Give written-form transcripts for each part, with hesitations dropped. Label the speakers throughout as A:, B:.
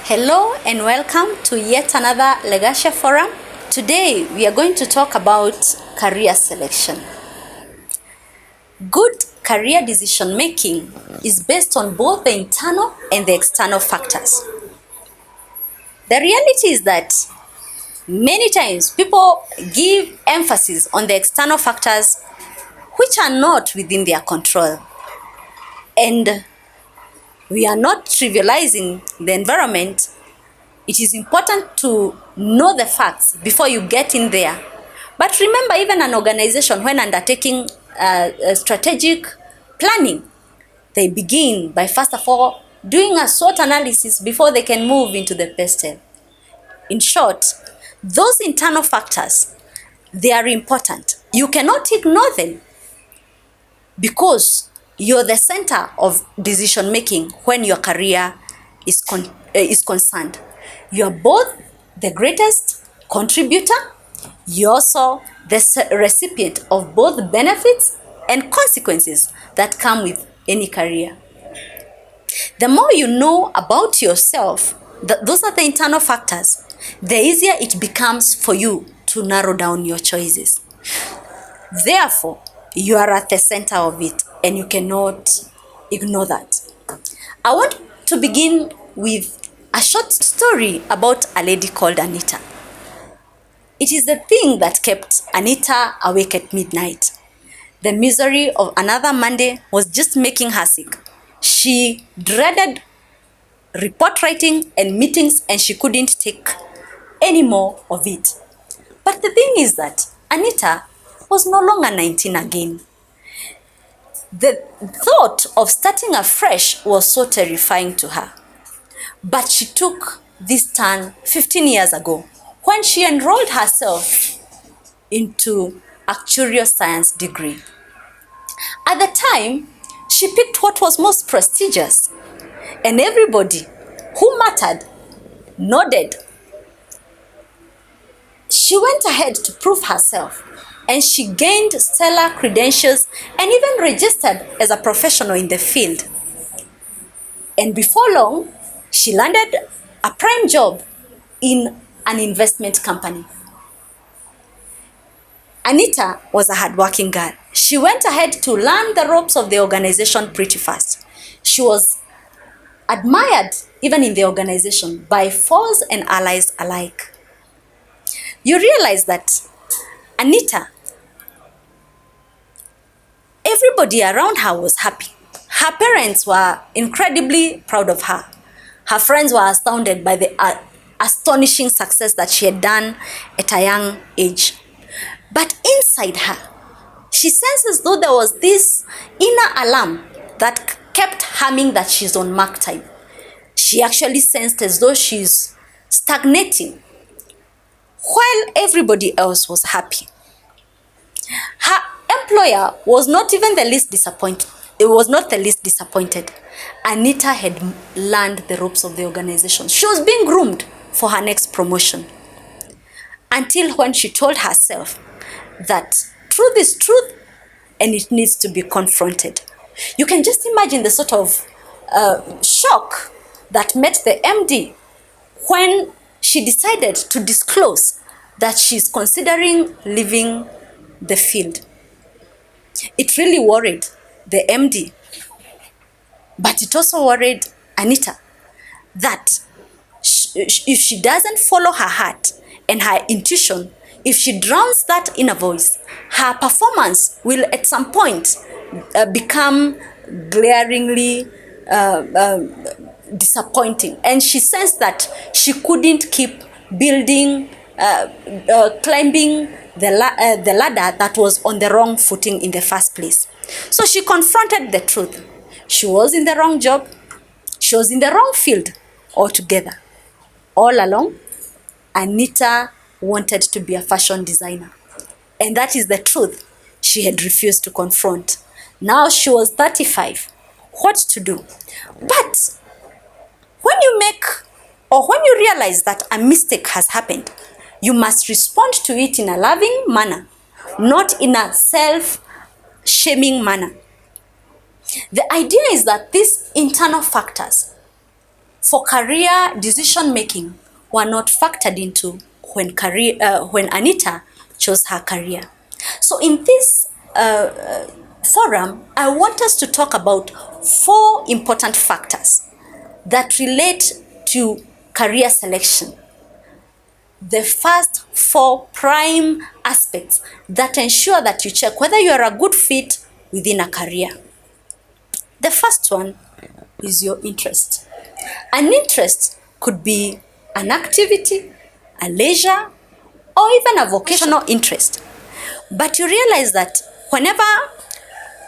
A: Hello and welcome to yet another Legacia Forum. Today we are going to talk about career selection. Good career decision making is based on both the internal and the external factors. The reality is that many times people give emphasis on the external factors which are not within their control. And we are not trivializing the environment. It is important to know the facts before you get in there. But remember, even an organization, when undertaking strategic planning, they begin by first of all doing a SWOT analysis before they can move into the PESTEL. In short, those internal factors, they are important. You cannot ignore them because you're the center of decision making when your career is concerned. You're both the greatest contributor, you're also the recipient of both benefits and consequences that come with any career. The more you know about yourself, those are the internal factors, the easier it becomes for you to narrow down your choices. Therefore, you are at the center of it and you cannot ignore that. I want to begin with a short story about a lady called Anita. It is the thing that kept Anita awake at midnight. The misery of another Monday was just making her sick. She dreaded report writing and meetings and she couldn't take any more of it. But the thing is that Anita was no longer 19 again. The thought of starting afresh was so terrifying to her. But she took this turn 15 years ago when she enrolled herself into actuarial science degree. At the time, she picked what was most prestigious, and everybody who mattered nodded. She went ahead to prove herself, and she gained stellar credentials and even registered as a professional in the field. And before long, she landed a prime job in an investment company. Anita was a hardworking girl. She went ahead to learn the ropes of the organization pretty fast. She was admired even in the organization by foes and allies alike. You realize that Anita, everybody around her was happy. Her parents were incredibly proud of her. Her friends were astounded by the astonishing success that she had done at a young age. But inside her, she sensed as though there was this inner alarm that kept humming that she's on mark time. She actually sensed as though she's stagnating while everybody else was happy. Her employer was not even the least disappointed. It was not the least disappointed. Anita had learned the ropes of the organization. She was being groomed for her next promotion. Until when she told herself that truth is truth and it needs to be confronted. You can just imagine the sort of shock that met the MD when she decided to disclose that she's considering leaving the field. It really worried the MD, but it also worried Anita that if she doesn't follow her heart and her intuition, if she drowns that inner voice, her performance will at some point become glaringly disappointing. And she sensed that she couldn't keep building, climbing the ladder that was on the wrong footing in the first place. So she confronted the truth. She was in the wrong job. She was in the wrong field altogether. All along, Anita wanted to be a fashion designer. And that is the truth she had refused to confront. Now she was 35. What to do? But when you realize that a mistake has happened, you must respond to it in a loving manner, not in a self-shaming manner. The idea is that these internal factors, for career decision making were not factored into when Anita chose her career. So in this forum, I want us to talk about 4 important factors that relate to career selection. The first 4 prime aspects that ensure that you check whether you are a good fit within a career. The first one is your interest. An interest could be an activity, a leisure, or even a vocational interest. But you realize that whenever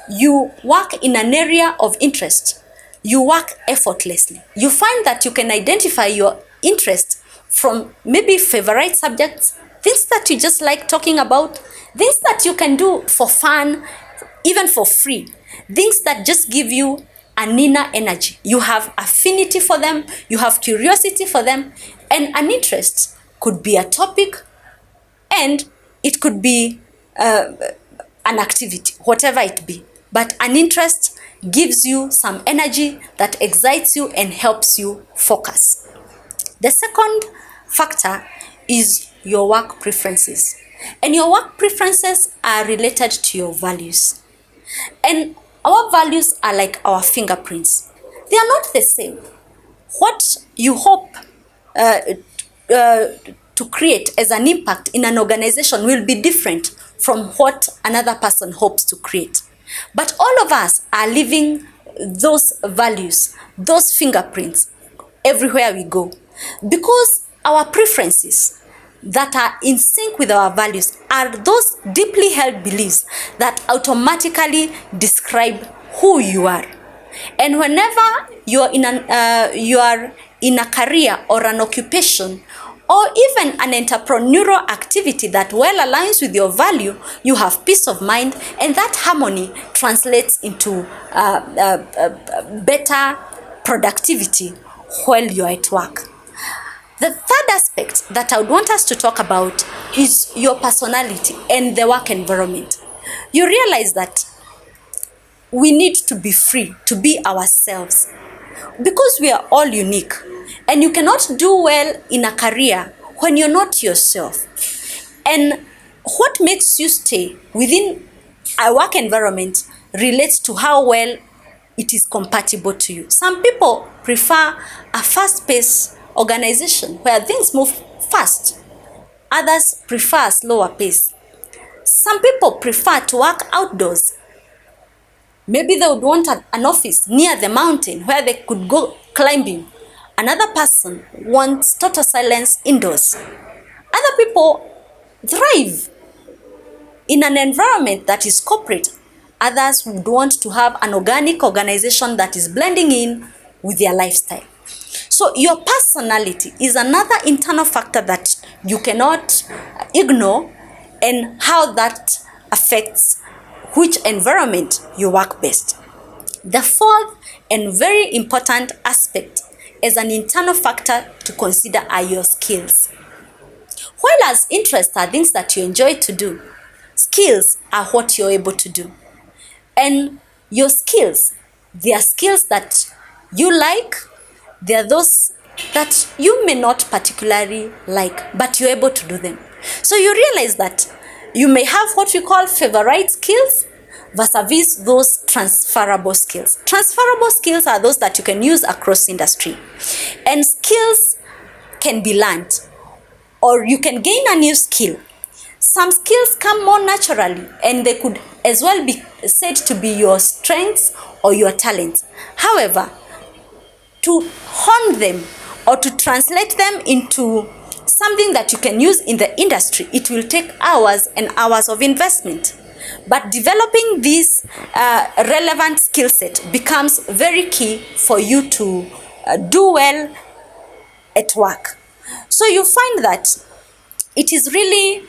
A: you work in an area of interest, you work effortlessly. You find that you can identify your interest from maybe favorite subjects, things that you just like talking about, things that you can do for fun, even for free, things that just give you an inner energy. You have affinity for them, you have curiosity for them, and an interest could be a topic, and it could be an activity, whatever it be. But an interest gives you some energy that excites you and helps you focus. The second factor is your work preferences. And your work preferences are related to your values. And our values are like our fingerprints. They are not the same. What you hope to create as an impact in an organization will be different from what another person hopes to create. But all of us are living those values, those fingerprints everywhere we go, because our preferences that are in sync with our values are those deeply held beliefs that automatically describe who you are. And whenever you are in a career or an occupation or even an entrepreneurial activity that well aligns with your value, you have peace of mind, and that harmony translates into better productivity while you're at work. The third aspect that I would want us to talk about is your personality and the work environment. You realize that we need to be free, to be ourselves, because we are all unique, and you cannot do well in a career when you're not yourself. And what makes you stay within a work environment relates to how well it is compatible to you. Some people prefer a fast-paced organization where things move fast. Others prefer a slower pace. Some people prefer to work outdoors. Maybe they would want an office near the mountain where they could go climbing. Another person wants total silence indoors. Other people thrive in an environment that is corporate. Others would want to have an organic organization that is blending in with their lifestyle. So your personality is another internal factor that you cannot ignore, and how that affects which environment you work best. The fourth and very important aspect as an internal factor to consider are your skills. While as interests are things that you enjoy to do, skills are what you're able to do. And your skills, they are skills that you like, they are those that you may not particularly like, but you're able to do them. So you realize that you may have what we call favorite skills versus those transferable skills. Transferable skills are those that you can use across industry. And skills can be learned, or you can gain a new skill. Some skills come more naturally, and they could as well be said to be your strengths or your talents. However, to hone them or to translate them into something that you can use in the industry, it will take hours and hours of investment. But developing this relevant skill set becomes very key for you to do well at work. So you find that it is really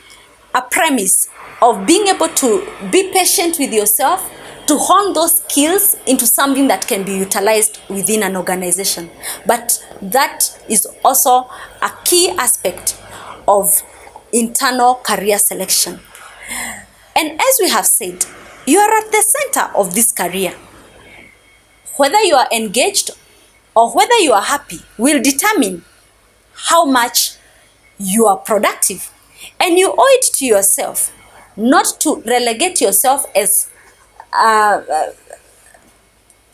A: a premise of being able to be patient with yourself, to hone those skills into something that can be utilized within an organization. But that is also a key aspect of internal career selection. And as we have said, you are at the center of this career. Whether you are engaged or whether you are happy will determine how much you are productive. And you owe it to yourself not to relegate yourself as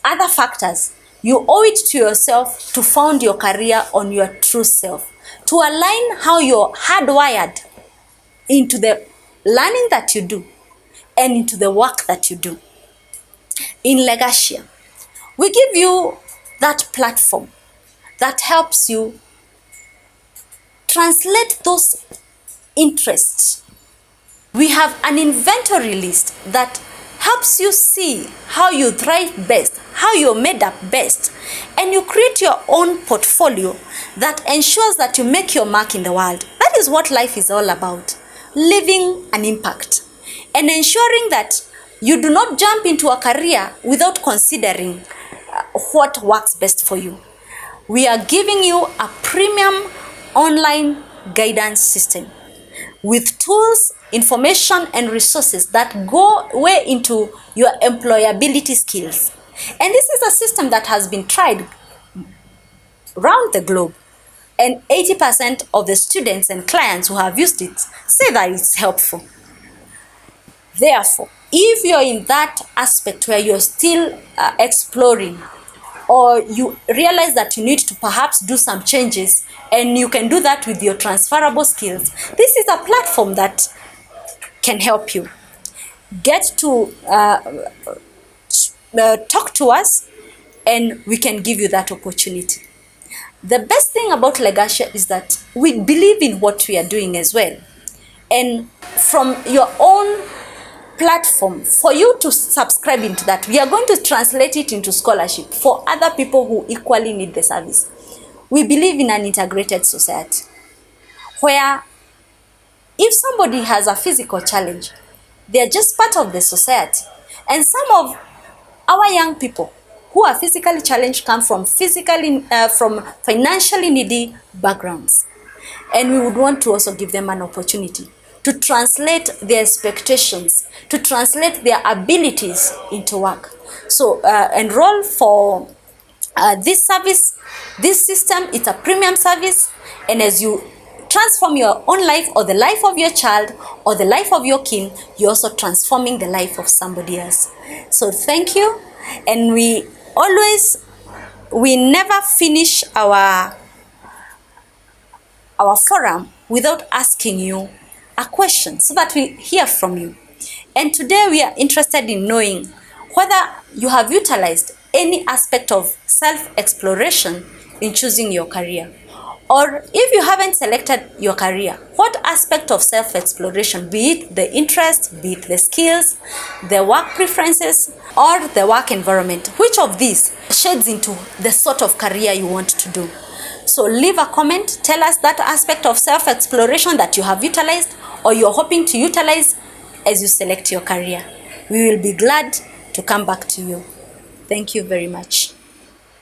A: other factors. You owe it to yourself to found your career on your true self, to align how you're hardwired into the learning that you do and into the work that you do. In Legacia, we give you that platform that helps you translate those interests. We have an inventory list that helps you see how you thrive best, how you're made up best, and you create your own portfolio that ensures that you make your mark in the world. That is what life is all about, leaving an impact and ensuring that you do not jump into a career without considering what works best for you. We are giving you a premium online guidance system with tools, information, and resources that go way into your employability skills. And this is a system that has been tried around the globe. And 80% of the students and clients who have used it say that it's helpful. Therefore, if you're in that aspect where you're still exploring, or you realize that you need to perhaps do some changes, and you can do that with your transferable skills, this is a platform that can help you. Get to talk to us, and we can give you that opportunity. The best thing about Legacia is that we believe in what we are doing as well. And from your own platform, for you to subscribe into that, we are going to translate it into scholarship for other people who equally need the service. We believe in an integrated society where if somebody has a physical challenge, they are just part of the society. And some of our young people who are physically challenged come from financially needy backgrounds. And we would want to also give them an opportunity to translate their expectations, to translate their abilities into work. So enroll for this service, this system. It's a premium service, and as you transform your own life or the life of your child or the life of your kin, you're also transforming the life of somebody else. So thank you. And we never finish our forum without asking you a question so that we hear from you. And today we are interested in knowing whether you have utilized any aspect of self-exploration in choosing your career. Or if you haven't selected your career, what aspect of self-exploration, be it the interest, be it the skills, the work preferences, or the work environment, which of these shades into the sort of career you want to do? So leave a comment, tell us that aspect of self-exploration that you have utilized or you're hoping to utilize as you select your career. We will be glad to come back to you. Thank you very much.